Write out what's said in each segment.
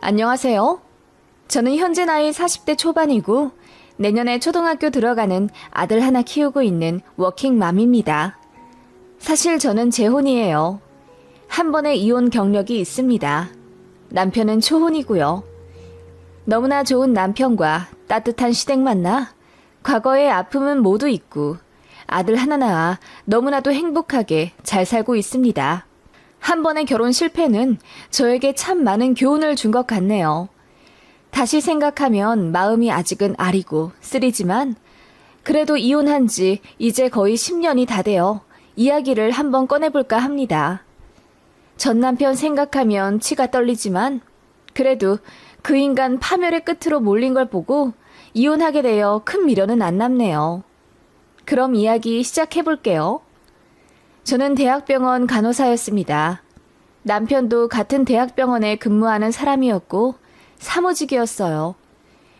안녕하세요. 저는 현재 나이 40대 초반이고 내년에 초등학교 들어가는 아들 하나 키우고 있는 워킹맘입니다. 사실 저는 재혼이에요. 한 번의 이혼 경력이 있습니다. 남편은 초혼이고요. 너무나 좋은 남편과 따뜻한 시댁 만나 과거의 아픔은 모두 잊고 아들 하나 낳아 너무나도 행복하게 잘 살고 있습니다. 한 번의 결혼 실패는 저에게 참 많은 교훈을 준 것 같네요. 다시 생각하면 마음이 아직은 아리고 쓰리지만 그래도 이혼한 지 이제 거의 10년이 다 되어 이야기를 한번 꺼내볼까 합니다. 전 남편 생각하면 치가 떨리지만 그래도 그 인간 파멸의 끝으로 몰린 걸 보고 이혼하게 되어 큰 미련은 안 남네요. 그럼 이야기 시작해볼게요. 저는 대학병원 간호사였습니다. 남편도 같은 대학병원에 근무하는 사람이었고 사무직이었어요.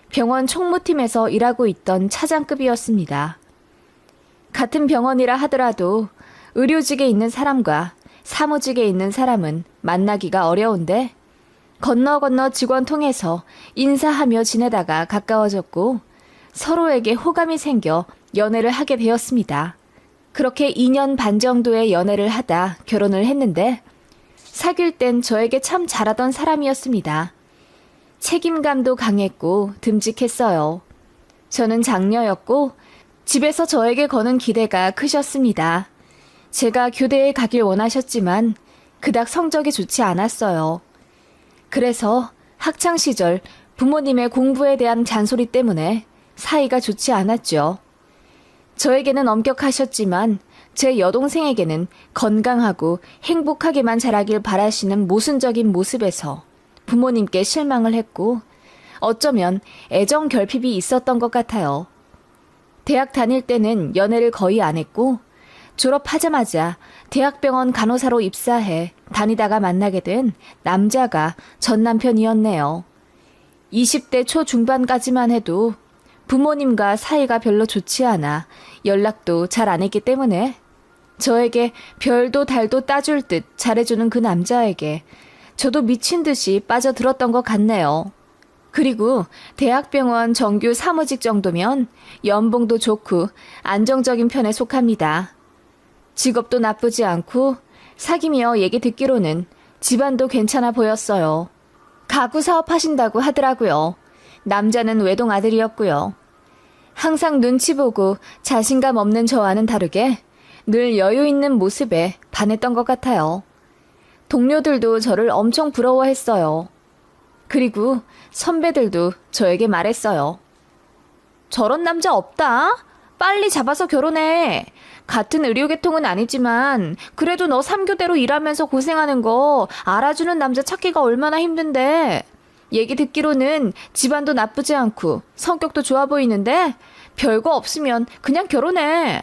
병원 총무팀에서 일하고 있던 차장급이었습니다. 같은 병원이라 하더라도 의료직에 있는 사람과 사무직에 있는 사람은 만나기가 어려운데 건너 직원 통해서 인사하며 지내다가 가까워졌고 서로에게 호감이 생겨 연애를 하게 되었습니다. 그렇게 2년 반 정도의 연애를 하다 결혼을 했는데 사귈 땐 저에게 참 잘하던 사람이었습니다. 책임감도 강했고 듬직했어요. 저는 장녀였고 집에서 저에게 거는 기대가 크셨습니다. 제가 교대에 가길 원하셨지만 그닥 성적이 좋지 않았어요. 그래서 학창시절 부모님의 공부에 대한 잔소리 때문에 사이가 좋지 않았죠. 저에게는 엄격하셨지만 제 여동생에게는 건강하고 행복하게만 자라길 바라시는 모순적인 모습에서 부모님께 실망을 했고 어쩌면 애정 결핍이 있었던 것 같아요. 대학 다닐 때는 연애를 거의 안 했고 졸업하자마자 대학병원 간호사로 입사해 다니다가 만나게 된 남자가 전 남편이었네요. 20대 초중반까지만 해도 부모님과 사이가 별로 좋지 않아 연락도 잘 안 했기 때문에 저에게 별도 달도 따줄 듯 잘해주는 그 남자에게 저도 미친 듯이 빠져들었던 것 같네요. 그리고 대학병원 정규 사무직 정도면 연봉도 좋고 안정적인 편에 속합니다. 직업도 나쁘지 않고 사귀며 얘기 듣기로는 집안도 괜찮아 보였어요. 가구 사업 하신다고 하더라고요. 남자는 외동 아들이었고요. 항상 눈치 보고 자신감 없는 저와는 다르게 늘 여유 있는 모습에 반했던 것 같아요. 동료들도 저를 엄청 부러워했어요. 그리고 선배들도 저에게 말했어요. 저런 남자 없다? 빨리 잡아서 결혼해. 같은 의료계통은 아니지만 그래도 너 3교대로 일하면서 고생하는 거 알아주는 남자 찾기가 얼마나 힘든데. 얘기 듣기로는 집안도 나쁘지 않고 성격도 좋아 보이는데 별거 없으면 그냥 결혼해.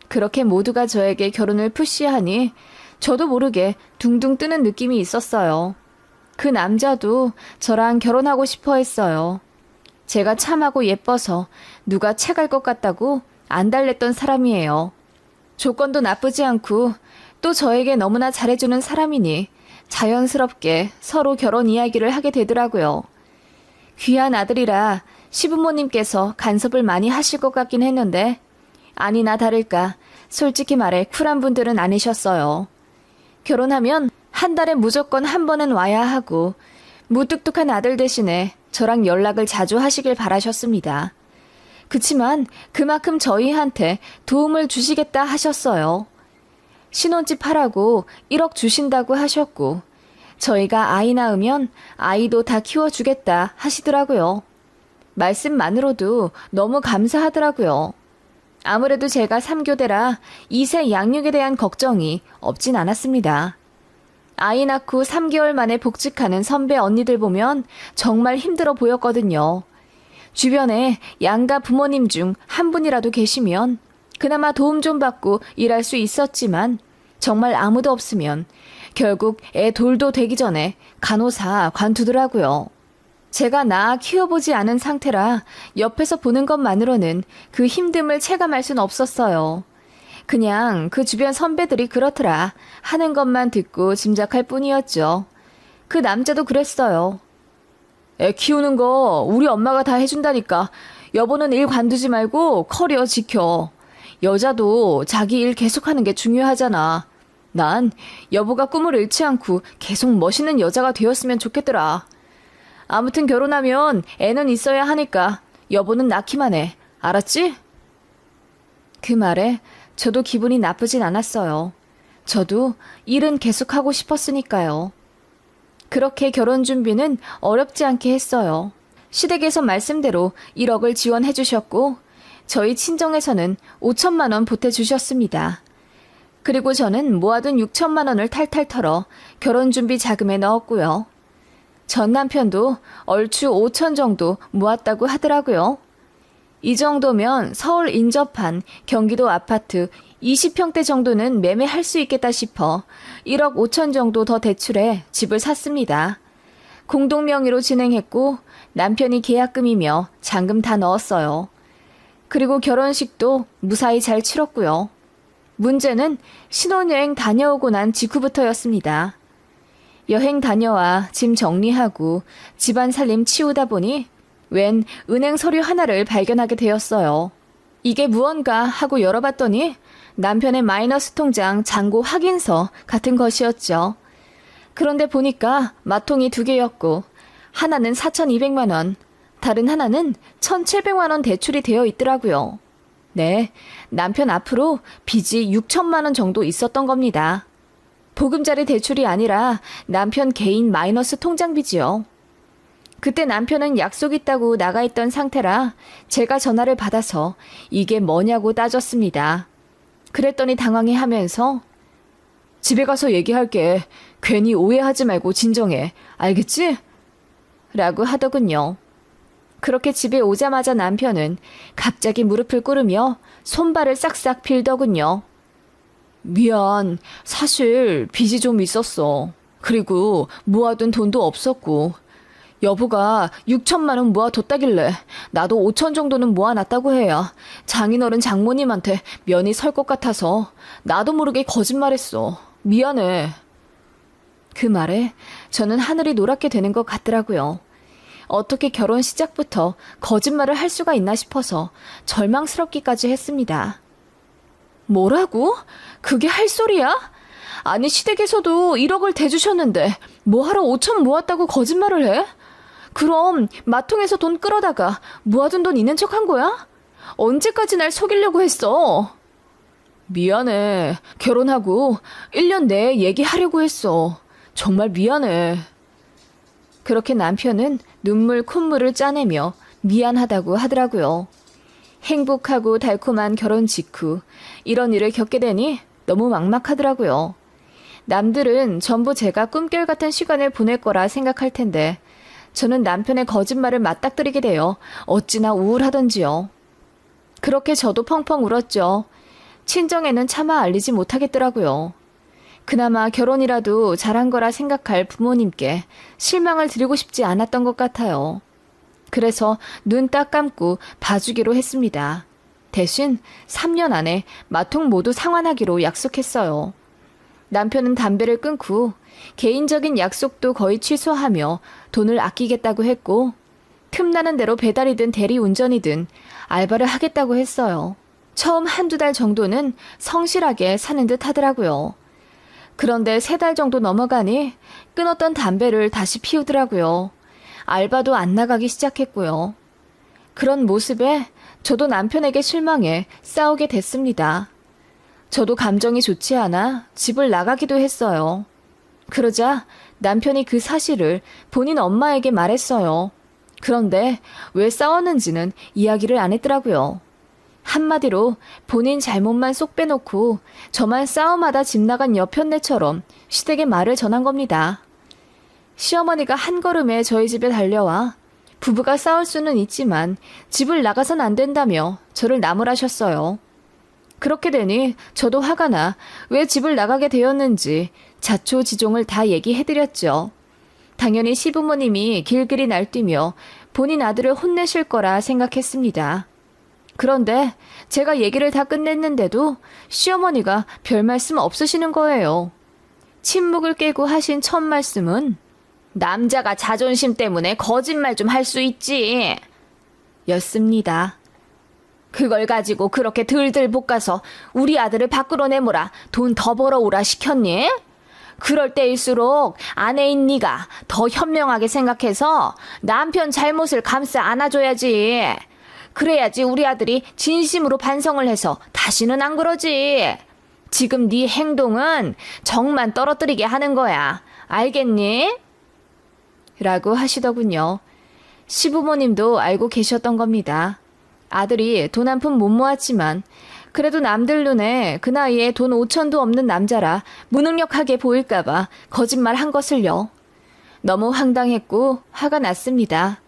그렇게 모두가 저에게 결혼을 푸시하니 저도 모르게 둥둥 뜨는 느낌이 있었어요. 그 남자도 저랑 결혼하고 싶어 했어요. 제가 참하고 예뻐서 누가 채갈 것 같다고 안 달랬던 사람이에요. 조건도 나쁘지 않고 또 저에게 너무나 잘해주는 사람이니 자연스럽게 서로 결혼 이야기를 하게 되더라고요. 귀한 아들이라 시부모님께서 간섭을 많이 하실 것 같긴 했는데 아니나 다를까 솔직히 말해 쿨한 분들은 아니셨어요. 결혼하면 한 달에 무조건 한 번은 와야 하고 무뚝뚝한 아들 대신에 저랑 연락을 자주 하시길 바라셨습니다. 그치만 그만큼 저희한테 도움을 주시겠다 하셨어요. 신혼집 하라고 1억 주신다고 하셨고 저희가 아이 낳으면 아이도 다 키워주겠다 하시더라고요. 말씀만으로도 너무 감사하더라고요. 아무래도 제가 3교대라 2세 양육에 대한 걱정이 없진 않았습니다. 아이 낳고 3개월 만에 복직하는 선배 언니들 보면 정말 힘들어 보였거든요. 주변에 양가 부모님 중 한 분이라도 계시면 그나마 도움 좀 받고 일할 수 있었지만 정말 아무도 없으면 결국 애 돌도 되기 전에 간호사 관두더라고요. 제가 낳아 키워보지 않은 상태라 옆에서 보는 것만으로는 그 힘듦을 체감할 순 없었어요. 그냥 그 주변 선배들이 그렇더라 하는 것만 듣고 짐작할 뿐이었죠. 그 남자도 그랬어요. 애 키우는 거 우리 엄마가 다 해준다니까. 여보는 일 관두지 말고 커리어 지켜. 여자도 자기 일 계속하는 게 중요하잖아. 난 여보가 꿈을 잃지 않고 계속 멋있는 여자가 되었으면 좋겠더라. 아무튼 결혼하면 애는 있어야 하니까 여보는 낳기만 해. 알았지? 그 말에 저도 기분이 나쁘진 않았어요. 저도 일은 계속하고 싶었으니까요. 그렇게 결혼 준비는 어렵지 않게 했어요. 시댁에서 말씀대로 1억을 지원해 주셨고 저희 친정에서는 5천만 원 보태주셨습니다. 그리고 저는 모아둔 6천만 원을 탈탈 털어 결혼 준비 자금에 넣었고요. 전 남편도 얼추 5천 정도 모았다고 하더라고요. 이 정도면 서울 인접한 경기도 아파트 20평대 정도는 매매할 수 있겠다 싶어 1억 5천 정도 더 대출해 집을 샀습니다. 공동 명의로 진행했고 남편이 계약금이며 잔금 다 넣었어요. 그리고 결혼식도 무사히 잘 치렀고요. 문제는 신혼여행 다녀오고 난 직후부터였습니다. 여행 다녀와 짐 정리하고 집안 살림 치우다 보니 웬 은행 서류 하나를 발견하게 되었어요. 이게 무언가 하고 열어봤더니 남편의 마이너스 통장 잔고 확인서 같은 것이었죠. 그런데 보니까 마통이 2개였고 하나는 4,200만 원, 다른 하나는 1,700만 원 대출이 되어 있더라고요. 네, 남편 앞으로 빚이 6천만 원 정도 있었던 겁니다. 보금자리 대출이 아니라 남편 개인 마이너스 통장 빚이요. 그때 남편은 약속 있다고 나가 있던 상태라 제가 전화를 받아서 이게 뭐냐고 따졌습니다. 그랬더니 당황해하면서 집에 가서 얘기할게. 괜히 오해하지 말고 진정해. 알겠지? 라고 하더군요. 그렇게 집에 오자마자 남편은 갑자기 무릎을 꿇으며 손발을 싹싹 빌더군요. 미안. 사실 빚이 좀 있었어. 그리고 모아둔 돈도 없었고. 여보가 6천만 원 모아뒀다길래 나도 5천 정도는 모아놨다고 해야 장인어른 장모님한테 면이 설 것 같아서 나도 모르게 거짓말했어. 미안해. 그 말에 저는 하늘이 노랗게 되는 것 같더라고요. 어떻게 결혼 시작부터 거짓말을 할 수가 있나 싶어서 절망스럽기까지 했습니다. 뭐라고? 그게 할 소리야? 아니 시댁에서도 1억을 대주셨는데 뭐하러 5천 모았다고 거짓말을 해? 그럼 마통에서 돈 끌어다가 모아둔 돈 있는 척 한 거야? 언제까지 날 속이려고 했어? 미안해. 결혼하고 1년 내에 얘기하려고 했어. 정말 미안해. 그렇게 남편은 눈물 콧물을 짜내며 미안하다고 하더라고요. 행복하고 달콤한 결혼 직후 이런 일을 겪게 되니 너무 막막하더라고요. 남들은 전부 제가 꿈결 같은 시간을 보낼 거라 생각할 텐데 저는 남편의 거짓말을 맞닥뜨리게 되어 어찌나 우울하던지요. 그렇게 저도 펑펑 울었죠. 친정에는 차마 알리지 못하겠더라고요. 그나마 결혼이라도 잘한 거라 생각할 부모님께 실망을 드리고 싶지 않았던 것 같아요. 그래서 눈 딱 감고 봐주기로 했습니다. 대신 3년 안에 마통 모두 상환하기로 약속했어요. 남편은 담배를 끊고 개인적인 약속도 거의 취소하며 돈을 아끼겠다고 했고 틈나는 대로 배달이든 대리운전이든 알바를 하겠다고 했어요. 처음 1~2달 정도는 성실하게 사는 듯 하더라고요. 그런데 3달 정도 넘어가니 끊었던 담배를 다시 피우더라고요. 알바도 안 나가기 시작했고요. 그런 모습에 저도 남편에게 실망해 싸우게 됐습니다. 저도 감정이 좋지 않아 집을 나가기도 했어요. 그러자 남편이 그 사실을 본인 엄마에게 말했어요. 그런데 왜 싸웠는지는 이야기를 안 했더라고요. 한마디로 본인 잘못만 쏙 빼놓고 저만 싸움하다 집 나간 여편네처럼 시댁에 말을 전한 겁니다. 시어머니가 한 걸음에 저희 집에 달려와 부부가 싸울 수는 있지만 집을 나가선 안 된다며 저를 나무라셨어요. 그렇게 되니 저도 화가 나 왜 집을 나가게 되었는지 자초지종을 다 얘기해드렸죠. 당연히 시부모님이 길길이 날뛰며 본인 아들을 혼내실 거라 생각했습니다. 그런데 제가 얘기를 다 끝냈는데도 시어머니가 별 말씀 없으시는 거예요. 침묵을 깨고 하신 첫 말씀은 남자가 자존심 때문에 거짓말 좀 할 수 있지. 였습니다. 그걸 가지고 그렇게 들들 볶아서 우리 아들을 밖으로 내모라, 돈 더 벌어오라 시켰니? 그럴 때일수록 아내인 네가 더 현명하게 생각해서 남편 잘못을 감싸 안아줘야지. 그래야지 우리 아들이 진심으로 반성을 해서 다시는 안 그러지. 지금 네 행동은 정만 떨어뜨리게 하는 거야. 알겠니? 라고 하시더군요. 시부모님도 알고 계셨던 겁니다. 아들이 돈 한 푼 못 모았지만 그래도 남들 눈에 그 나이에 돈 5천도 없는 남자라 무능력하게 보일까봐 거짓말 한 것을요. 너무 황당했고 화가 났습니다.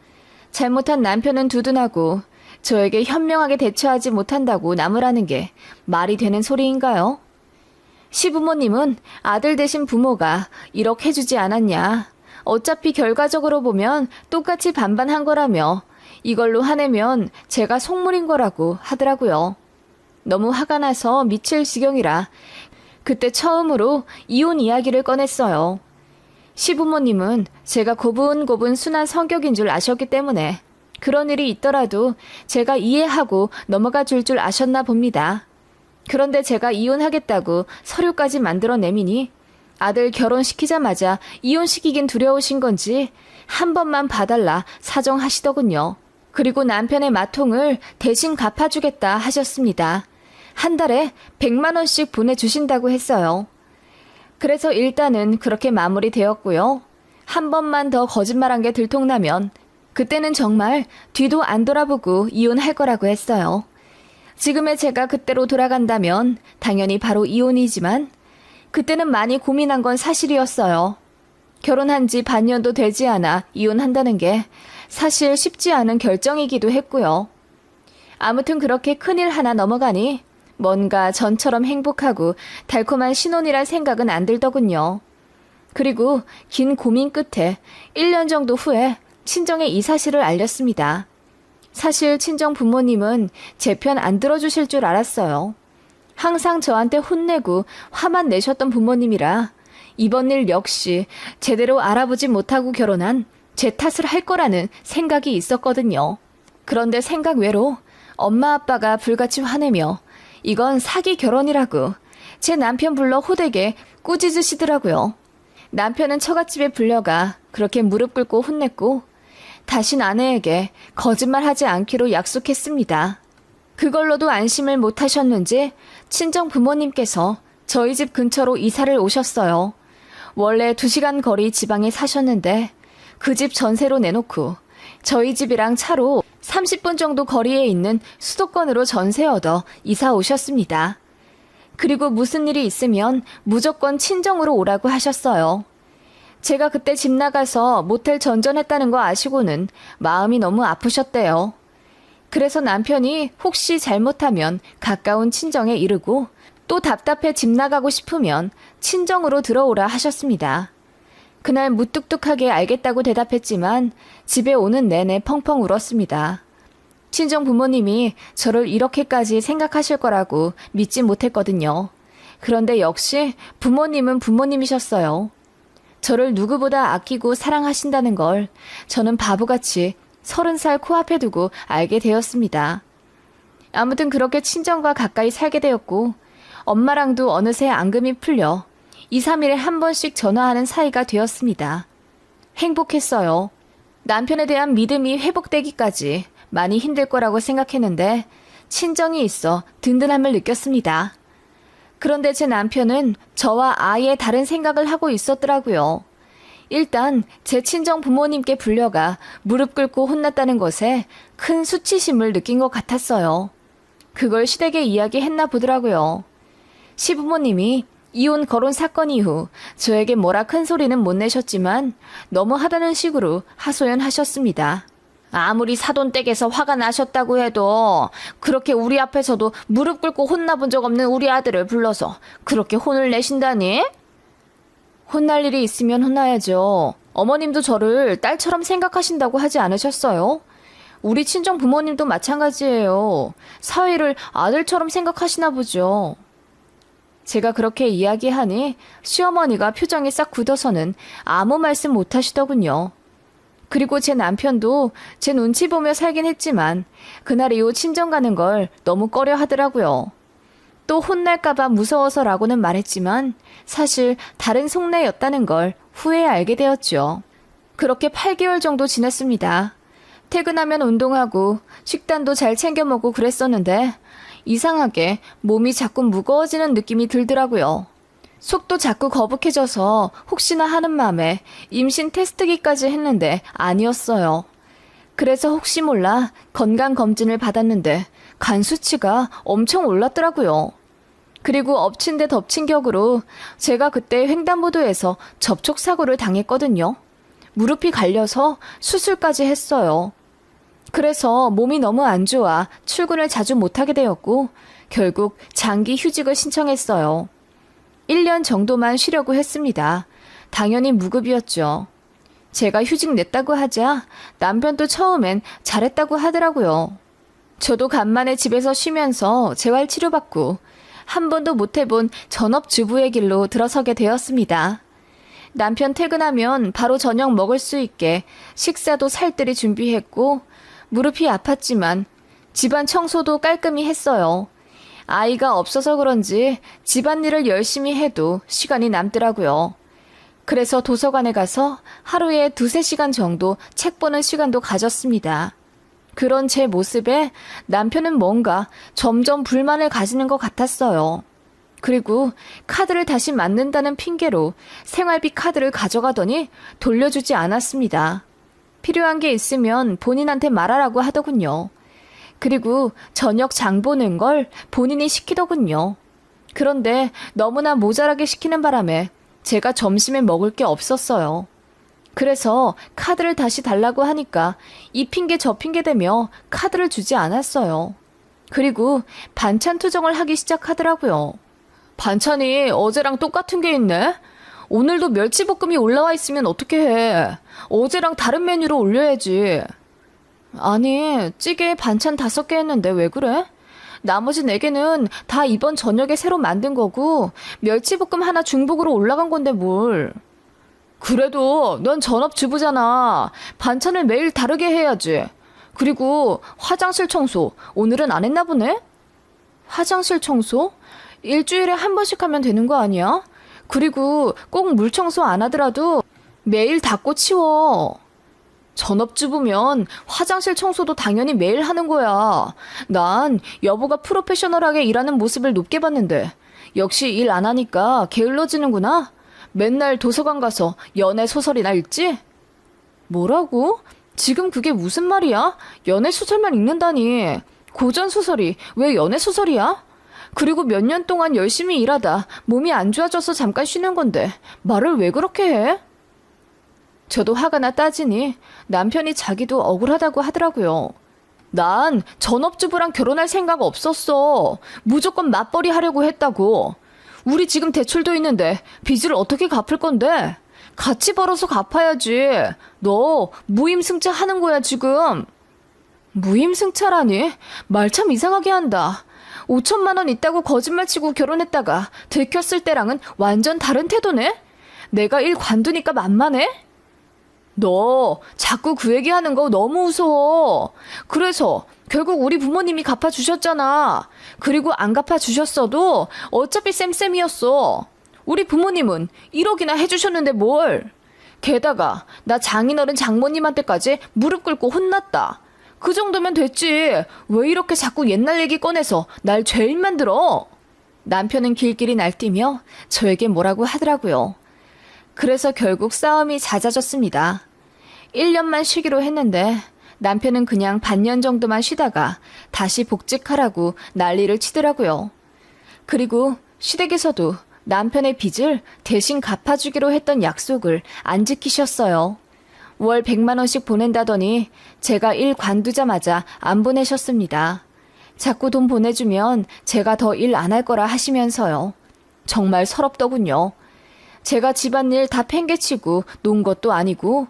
잘못한 남편은 두둔하고 저에게 현명하게 대처하지 못한다고 나무라는 게 말이 되는 소리인가요? 시부모님은 아들 대신 부모가 1억 해주지 않았냐. 어차피 결과적으로 보면 똑같이 반반한 거라며 이걸로 화내면 제가 속물인 거라고 하더라고요. 너무 화가 나서 미칠 지경이라 그때 처음으로 이혼 이야기를 꺼냈어요. 시부모님은 제가 고분고분 순한 성격인 줄 아셨기 때문에 그런 일이 있더라도 제가 이해하고 넘어가 줄 아셨나 봅니다. 그런데 제가 이혼하겠다고 서류까지 만들어 내미니 아들 결혼시키자마자 이혼시키긴 두려우신 건지 한 번만 봐달라 사정하시더군요. 그리고 남편의 마통을 대신 갚아주겠다 하셨습니다. 한 달에 100만 원씩 보내주신다고 했어요. 그래서 일단은 그렇게 마무리되었고요. 한 번만 더 거짓말한 게 들통나면 그때는 정말 뒤도 안 돌아보고 이혼할 거라고 했어요. 지금의 제가 그때로 돌아간다면 당연히 바로 이혼이지만 그때는 많이 고민한 건 사실이었어요. 결혼한 지 반년도 되지 않아 이혼한다는 게 사실 쉽지 않은 결정이기도 했고요. 아무튼 그렇게 큰일 하나 넘어가니 뭔가 전처럼 행복하고 달콤한 신혼이란 생각은 안 들더군요. 그리고 긴 고민 끝에 1년 정도 후에 친정에 이 사실을 알렸습니다. 사실 친정 부모님은 제 편 안 들어주실 줄 알았어요. 항상 저한테 혼내고 화만 내셨던 부모님이라 이번 일 역시 제대로 알아보지 못하고 결혼한 제 탓을 할 거라는 생각이 있었거든요. 그런데 생각 외로 엄마 아빠가 불같이 화내며 이건 사기 결혼이라고 제 남편 불러 호되게 꾸짖으시더라고요. 남편은 처갓집에 불려가 그렇게 무릎 꿇고 혼냈고 다신 아내에게 거짓말하지 않기로 약속했습니다. 그걸로도 안심을 못하셨는지 친정 부모님께서 저희 집 근처로 이사를 오셨어요. 원래 2시간 거리 지방에 사셨는데 그 집 전세로 내놓고 저희 집이랑 차로 30분 정도 거리에 있는 수도권으로 전세 얻어 이사 오셨습니다. 그리고 무슨 일이 있으면 무조건 친정으로 오라고 하셨어요. 제가 그때 집 나가서 모텔 전전했다는 거 아시고는 마음이 너무 아프셨대요. 그래서 남편이 혹시 잘못하면 가까운 친정에 이르고 또 답답해 집 나가고 싶으면 친정으로 들어오라 하셨습니다. 그날 무뚝뚝하게 알겠다고 대답했지만 집에 오는 내내 펑펑 울었습니다. 친정 부모님이 저를 이렇게까지 생각하실 거라고 믿지 못했거든요. 그런데 역시 부모님은 부모님이셨어요. 저를 누구보다 아끼고 사랑하신다는 걸 저는 바보같이 30살 코앞에 두고 알게 되었습니다. 아무튼 그렇게 친정과 가까이 살게 되었고 엄마랑도 어느새 앙금이 풀려 2, 3일에 한 번씩 전화하는 사이가 되었습니다. 행복했어요. 남편에 대한 믿음이 회복되기까지 많이 힘들 거라고 생각했는데 친정이 있어 든든함을 느꼈습니다. 그런데 제 남편은 저와 아예 다른 생각을 하고 있었더라고요. 일단 제 친정 부모님께 불려가 무릎 꿇고 혼났다는 것에 큰 수치심을 느낀 것 같았어요. 그걸 시댁에 이야기했나 보더라고요. 시부모님이 이혼 거론 사건 이후 저에게 뭐라 큰 소리는 못 내셨지만 너무하다는 식으로 하소연하셨습니다. 아무리 사돈댁에서 화가 나셨다고 해도 그렇게 우리 앞에서도 무릎 꿇고 혼나본 적 없는 우리 아들을 불러서 그렇게 혼을 내신다니? 혼날 일이 있으면 혼나야죠. 어머님도 저를 딸처럼 생각하신다고 하지 않으셨어요? 우리 친정 부모님도 마찬가지예요. 사위를 아들처럼 생각하시나 보죠. 제가 그렇게 이야기하니 시어머니가 표정이 싹 굳어서는 아무 말씀 못 하시더군요. 그리고 제 남편도 제 눈치 보며 살긴 했지만 그날 이후 친정 가는 걸 너무 꺼려 하더라고요. 또 혼날까봐 무서워서라고는 말했지만 사실 다른 속내였다는 걸 후에 알게 되었죠. 그렇게 8개월 정도 지냈습니다. 퇴근하면 운동하고 식단도 잘 챙겨 먹고 그랬었는데 이상하게 몸이 자꾸 무거워지는 느낌이 들더라고요. 속도 자꾸 거북해져서 혹시나 하는 마음에 임신 테스트기까지 했는데 아니었어요. 그래서 혹시 몰라 건강검진을 받았는데 간 수치가 엄청 올랐더라고요. 그리고 엎친 데 덮친 격으로 제가 그때 횡단보도에서 접촉사고를 당했거든요. 무릎이 갈려서 수술까지 했어요. 그래서 몸이 너무 안 좋아 출근을 자주 못하게 되었고 결국 장기 휴직을 신청했어요. 1년 정도만 쉬려고 했습니다. 당연히 무급이었죠. 제가 휴직 냈다고 하자 남편도 처음엔 잘했다고 하더라고요. 저도 간만에 집에서 쉬면서 재활 치료받고 한 번도 못 해본 전업주부의 길로 들어서게 되었습니다. 남편 퇴근하면 바로 저녁 먹을 수 있게 식사도 살뜰히 준비했고 무릎이 아팠지만 집안 청소도 깔끔히 했어요. 아이가 없어서 그런지 집안일을 열심히 해도 시간이 남더라고요. 그래서 도서관에 가서 하루에 2-3시간 정도 책 보는 시간도 가졌습니다. 그런 제 모습에 남편은 뭔가 점점 불만을 가지는 것 같았어요. 그리고 카드를 다시 만든다는 핑계로 생활비 카드를 가져가더니 돌려주지 않았습니다. 필요한 게 있으면 본인한테 말하라고 하더군요. 그리고 저녁 장 보는 걸 본인이 시키더군요. 그런데 너무나 모자라게 시키는 바람에 제가 점심에 먹을 게 없었어요. 그래서 카드를 다시 달라고 하니까 이 핑계 저 핑계 대며 카드를 주지 않았어요. 그리고 반찬 투정을 하기 시작하더라고요. 반찬이 어제랑 똑같은 게 있네? 오늘도 멸치볶음이 올라와 있으면 어떻게 해? 어제랑 다른 메뉴로 올려야지. 아니, 찌개에 반찬 5개 했는데 왜 그래? 나머지 4개는 다 이번 저녁에 새로 만든 거고 멸치볶음 하나 중복으로 올라간 건데 뭘. 그래도 넌 전업주부잖아. 반찬을 매일 다르게 해야지. 그리고 화장실 청소 오늘은 안 했나 보네? 화장실 청소? 일주일에 한 번씩 하면 되는 거 아니야? 그리고 꼭 물 청소 안 하더라도 매일 닦고 치워. 전업주부면 화장실 청소도 당연히 매일 하는 거야. 난 여보가 프로페셔널하게 일하는 모습을 높게 봤는데 역시 일 안 하니까 게을러지는구나. 맨날 도서관 가서 연애 소설이나 읽지? 뭐라고? 지금 그게 무슨 말이야? 연애 소설만 읽는다니. 고전 소설이 왜 연애 소설이야? 그리고 몇 년 동안 열심히 일하다 몸이 안 좋아져서 잠깐 쉬는 건데 말을 왜 그렇게 해? 저도 화가 나 따지니 남편이 자기도 억울하다고 하더라고요. 난 전업주부랑 결혼할 생각 없었어. 무조건 맞벌이 하려고 했다고. 우리 지금 대출도 있는데 빚을 어떻게 갚을 건데? 같이 벌어서 갚아야지. 너 무임승차 하는 거야 지금. 무임승차라니? 말 참 이상하게 한다. 5천만 원 있다고 거짓말치고 결혼했다가 들켰을 때랑은 완전 다른 태도네? 내가 일 관두니까 만만해? 너 자꾸 그 얘기하는 거 너무 무서워. 그래서 결국 우리 부모님이 갚아주셨잖아. 그리고 안 갚아주셨어도 어차피 쌤쌤이었어. 우리 부모님은 1억이나 해주셨는데 뭘. 게다가 나 장인어른 장모님한테까지 무릎 꿇고 혼났다. 그 정도면 됐지. 왜 이렇게 자꾸 옛날 얘기 꺼내서 날 죄인 만들어? 남편은 길길이 날뛰며 저에게 뭐라고 하더라고요. 그래서 결국 싸움이 잦아졌습니다. 1년만 쉬기로 했는데 남편은 그냥 반년 정도만 쉬다가 다시 복직하라고 난리를 치더라고요. 그리고 시댁에서도 남편의 빚을 대신 갚아주기로 했던 약속을 안 지키셨어요. 월 100만 원씩 보낸다더니 제가 일 관두자마자 안 보내셨습니다. 자꾸 돈 보내주면 제가 더 일 안 할 거라 하시면서요. 정말 서럽더군요. 제가 집안일 다 팽개치고 논 것도 아니고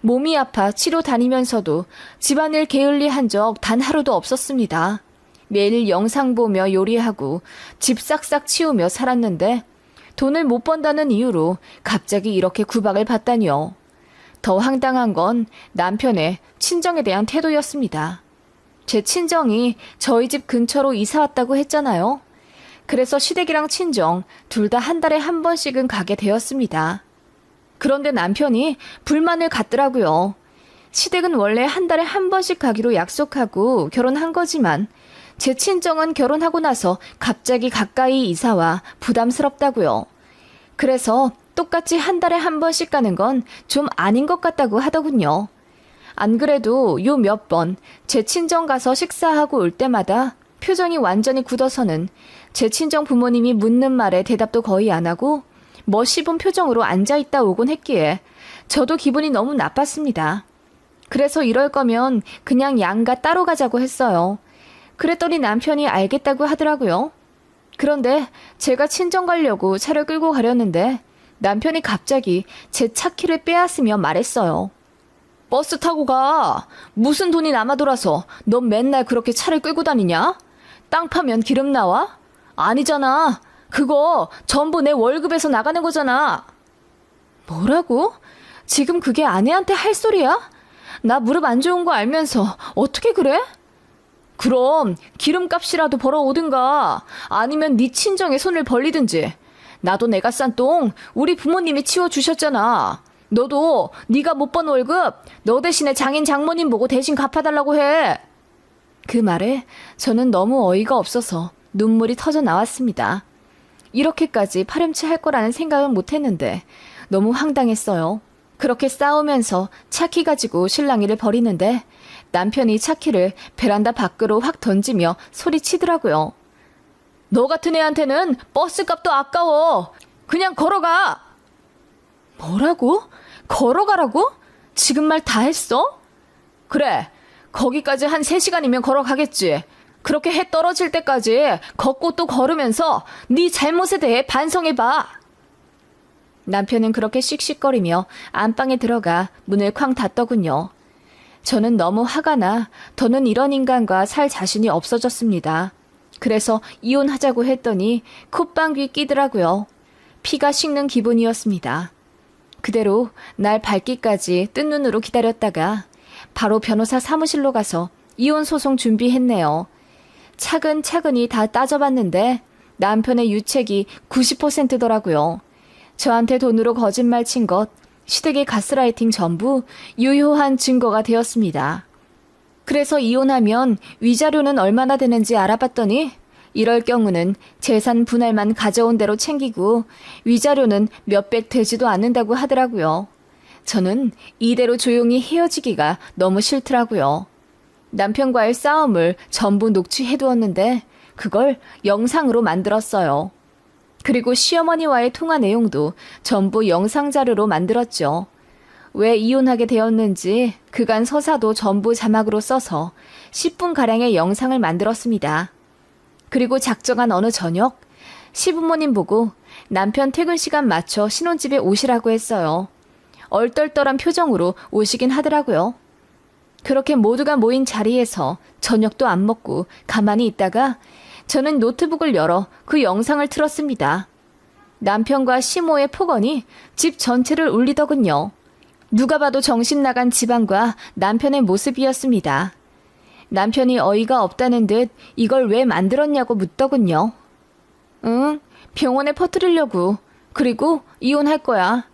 몸이 아파 치료 다니면서도 집안일 게을리 한 적 단 하루도 없었습니다. 매일 영상 보며 요리하고 집 싹싹 치우며 살았는데 돈을 못 번다는 이유로 갑자기 이렇게 구박을 받다니요. 더 황당한 건 남편의 친정에 대한 태도였습니다. 제 친정이 저희 집 근처로 이사 왔다고 했잖아요. 그래서 시댁이랑 친정 둘 다 한 달에 한 번씩은 가게 되었습니다. 그런데 남편이 불만을 갖더라고요. 시댁은 원래 한 달에 한 번씩 가기로 약속하고 결혼한 거지만 제 친정은 결혼하고 나서 갑자기 가까이 이사와 부담스럽다고요. 그래서 똑같이 한 달에 한 번씩 가는 건 좀 아닌 것 같다고 하더군요. 안 그래도 요 몇 번 제 친정 가서 식사하고 올 때마다 표정이 완전히 굳어서는 제 친정 부모님이 묻는 말에 대답도 거의 안 하고 멋있은 표정으로 앉아있다 오곤 했기에 저도 기분이 너무 나빴습니다. 그래서 이럴 거면 그냥 양가 따로 가자고 했어요. 그랬더니 남편이 알겠다고 하더라고요. 그런데 제가 친정 가려고 차를 끌고 가려는데 남편이 갑자기 제 차 키를 빼앗으며 말했어요. 버스 타고 가. 무슨 돈이 남아돌아서 넌 맨날 그렇게 차를 끌고 다니냐? 땅 파면 기름 나와? 아니잖아. 그거 전부 내 월급에서 나가는 거잖아. 뭐라고? 지금 그게 아내한테 할 소리야? 나 무릎 안 좋은 거 알면서 어떻게 그래? 그럼 기름값이라도 벌어오든가 아니면 네 친정에 손을 벌리든지. 나도 내가 싼 똥 우리 부모님이 치워주셨잖아. 너도 네가 못 번 월급 너 대신에 장인 장모님 보고 대신 갚아달라고 해. 그 말에 저는 너무 어이가 없어서 눈물이 터져 나왔습니다. 이렇게까지 파렴치할 거라는 생각은 못했는데 너무 황당했어요. 그렇게 싸우면서 차키 가지고 실랑이를 벌이는데 남편이 차키를 베란다 밖으로 확 던지며 소리치더라고요. 너 같은 애한테는 버스값도 아까워. 그냥 걸어가. 뭐라고? 걸어가라고? 지금 말 다 했어? 그래. 거기까지 한 3시간이면 걸어가겠지. 그렇게 해 떨어질 때까지 걷고 또 걸으면서 네 잘못에 대해 반성해봐. 남편은 그렇게 씩씩거리며 안방에 들어가 문을 쾅 닫더군요. 저는 너무 화가 나 더는 이런 인간과 살 자신이 없어졌습니다. 그래서 이혼하자고 했더니 콧방귀 끼더라고요. 피가 식는 기분이었습니다. 그대로 날 밝기까지 뜬 눈으로 기다렸다가 바로 변호사 사무실로 가서 이혼 소송 준비했네요. 차근차근히 다 따져봤는데 남편의 유책이 90%더라고요. 저한테 돈으로 거짓말 친 것, 시댁의 가스라이팅 전부 유효한 증거가 되었습니다. 그래서 이혼하면 위자료는 얼마나 되는지 알아봤더니 이럴 경우는 재산 분할만 가져온 대로 챙기고 위자료는 몇백 되지도 않는다고 하더라고요. 저는 이대로 조용히 헤어지기가 너무 싫더라고요. 남편과의 싸움을 전부 녹취해두었는데 그걸 영상으로 만들었어요. 그리고 시어머니와의 통화 내용도 전부 영상 자료로 만들었죠. 왜 이혼하게 되었는지 그간 서사도 전부 자막으로 써서 10분가량의 영상을 만들었습니다. 그리고 작정한 어느 저녁 시부모님 보고 남편 퇴근 시간 맞춰 신혼집에 오시라고 했어요. 얼떨떨한 표정으로 오시긴 하더라고요. 그렇게 모두가 모인 자리에서 저녁도 안 먹고 가만히 있다가 저는 노트북을 열어 그 영상을 틀었습니다. 남편과 시모의 폭언이 집 전체를 울리더군요. 누가 봐도 정신 나간 집안과 남편의 모습이었습니다. 남편이 어이가 없다는 듯 이걸 왜 만들었냐고 묻더군요. 응, 병원에 퍼뜨리려고. 그리고 이혼할 거야.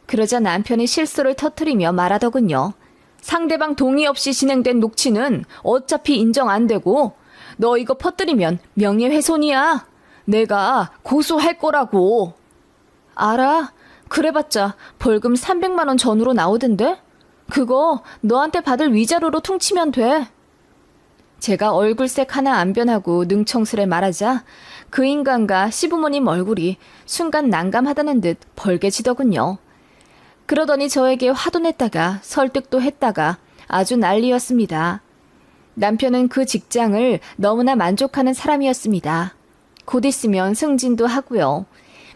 그러자 남편이 실수를 터뜨리며 말하더군요. 상대방 동의 없이 진행된 녹취는 어차피 인정 안 되고 너 이거 퍼뜨리면 명예훼손이야. 내가 고소할 거라고. 알아. 그래봤자 벌금 300만 원 전후로 나오던데? 그거 너한테 받을 위자료로 퉁치면 돼. 제가 얼굴색 하나 안 변하고 능청스레 말하자 그 인간과 시부모님 얼굴이 순간 난감하다는 듯 벌개지더군요. 그러더니 저에게 화도 냈다가 설득도 했다가 아주 난리였습니다. 남편은 그 직장을 너무나 만족하는 사람이었습니다. 곧 있으면 승진도 하고요.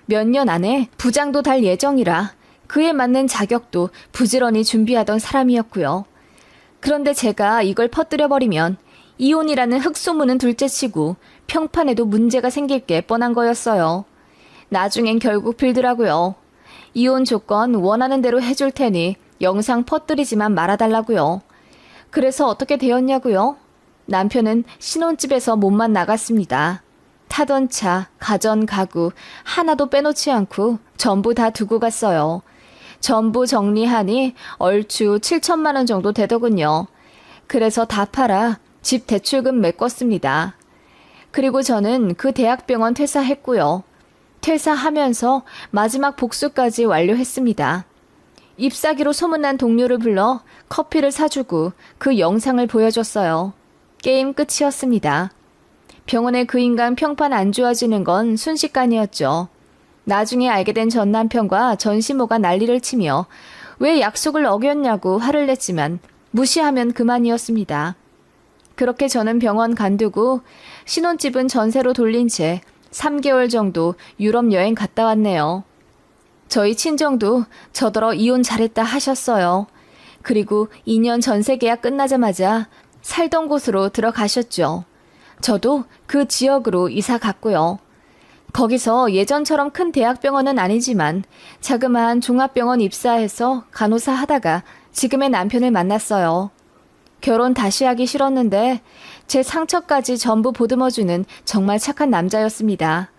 몇 년 안에 부장도 달 예정이라 그에 맞는 자격도 부지런히 준비하던 사람이었고요. 그런데 제가 이걸 퍼뜨려버리면 이혼이라는 흑소문은 둘째치고 평판에도 문제가 생길 게 뻔한 거였어요. 나중엔 결국 빌더라고요. 이혼 조건 원하는 대로 해줄 테니 영상 퍼뜨리지만 말아달라고요. 그래서 어떻게 되었냐고요? 남편은 신혼집에서 몸만 나갔습니다. 타던 차, 가전, 가구 하나도 빼놓지 않고 전부 다 두고 갔어요. 전부 정리하니 얼추 7천만 원 정도 되더군요. 그래서 다 팔아 집 대출금 메꿨습니다. 그리고 저는 그 대학병원 퇴사했고요. 퇴사하면서 마지막 복수까지 완료했습니다. 잎사귀로 소문난 동료를 불러 커피를 사주고 그 영상을 보여줬어요. 게임 끝이었습니다. 병원에 그 인간 평판 안 좋아지는 건 순식간이었죠. 나중에 알게 된 전 남편과 전 시모가 난리를 치며 왜 약속을 어겼냐고 화를 냈지만 무시하면 그만이었습니다. 그렇게 저는 병원 간두고 신혼집은 전세로 돌린 채 3개월 정도 유럽 여행 갔다 왔네요. 저희 친정도 저더러 이혼 잘했다 하셨어요. 그리고 2년 전세 계약 끝나자마자 살던 곳으로 들어가셨죠. 저도 그 지역으로 이사 갔고요. 거기서 예전처럼 큰 대학병원은 아니지만 자그마한 종합병원 입사해서 간호사 하다가 지금의 남편을 만났어요. 결혼 다시 하기 싫었는데 제 상처까지 전부 보듬어주는 정말 착한 남자였습니다.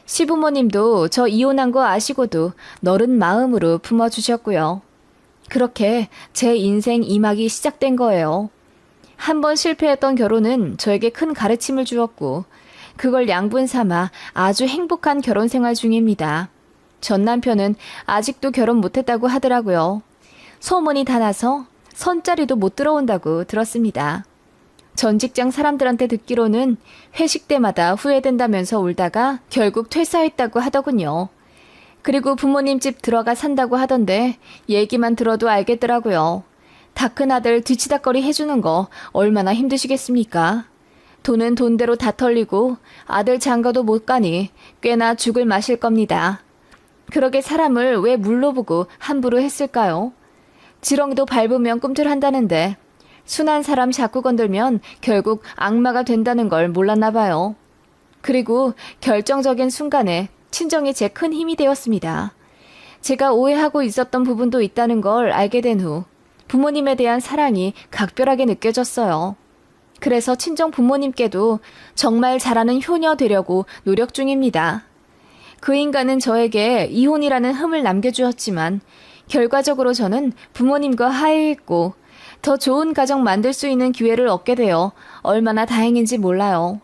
시부모님도 저 이혼한 거 아시고도 너른 마음으로 품어주셨고요. 그렇게 제 인생 2막이 시작된 거예요. 한 번 실패했던 결혼은 저에게 큰 가르침을 주었고 그걸 양분 삼아 아주 행복한 결혼 생활 중입니다. 전 남편은 아직도 결혼 못했다고 하더라고요. 소문이 다 나서 선자리도 못 들어온다고 들었습니다. 전 직장 사람들한테 듣기로는 회식 때마다 후회된다면서 울다가 결국 퇴사했다고 하더군요. 그리고 부모님 집 들어가 산다고 하던데 얘기만 들어도 알겠더라고요. 다 큰 아들 뒤치다꺼리 해주는 거 얼마나 힘드시겠습니까? 돈은 돈대로 다 털리고 아들 장가도 못 가니 꽤나 죽을 마실 겁니다. 그러게 사람을 왜 물로 보고 함부로 했을까요? 지렁이도 밟으면 꿈틀한다는데 순한 사람 자꾸 건들면 결국 악마가 된다는 걸 몰랐나 봐요. 그리고 결정적인 순간에 친정이 제 큰 힘이 되었습니다. 제가 오해하고 있었던 부분도 있다는 걸 알게 된 후 부모님에 대한 사랑이 각별하게 느껴졌어요. 그래서 친정 부모님께도 정말 잘하는 효녀 되려고 노력 중입니다. 그 인간은 저에게 이혼이라는 흠을 남겨주었지만 결과적으로 저는 부모님과 화해했고 더 좋은 가정 만들 수 있는 기회를 얻게 되어 얼마나 다행인지 몰라요.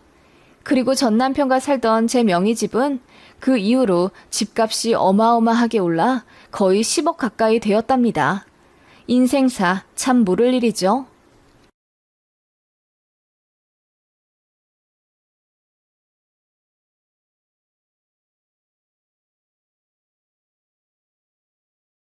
그리고 전 남편과 살던 제 명의집은 그 이후로 집값이 어마어마하게 올라 거의 10억 가까이 되었답니다. 인생사 참 모를 일이죠.